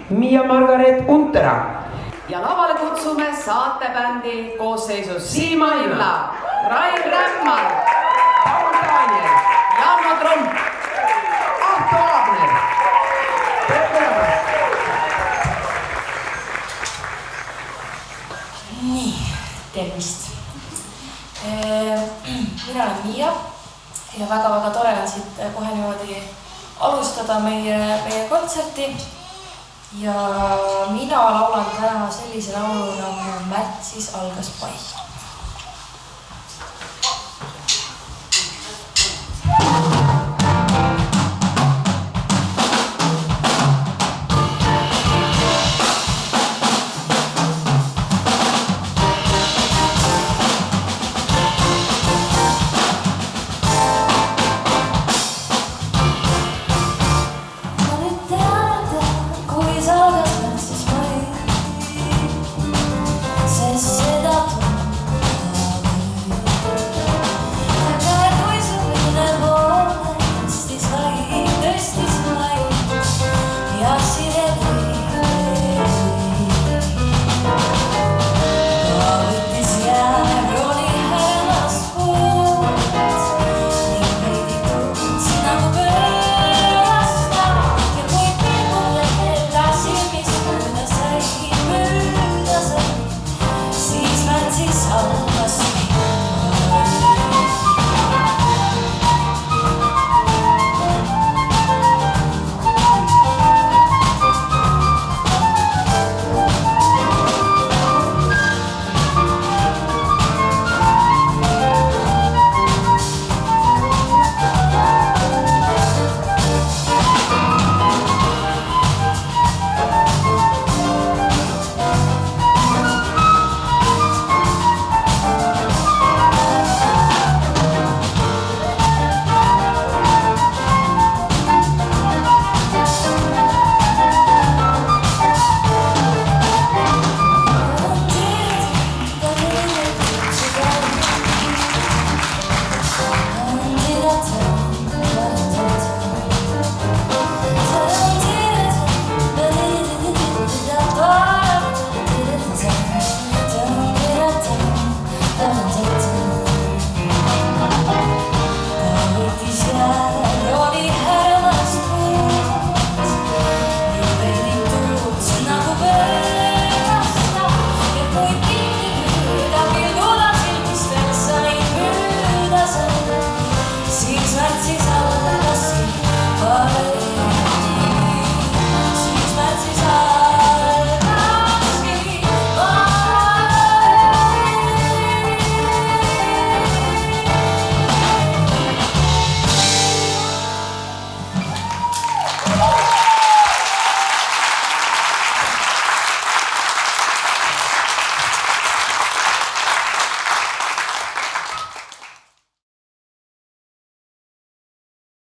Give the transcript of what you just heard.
Miia Margareet Untera. Ja lavale kutsume saatebändi koosseisus Siima Illa, Rain Rämmar, Paul Daniel, Janno Tromp, Ahto Aabner. Nii, tervist. Mina olen Miia ja väga tore on siit kohe niimoodi alustada meie kontserti. Ja mina laulan täna sellise laulu nagu Märtsis algas pai.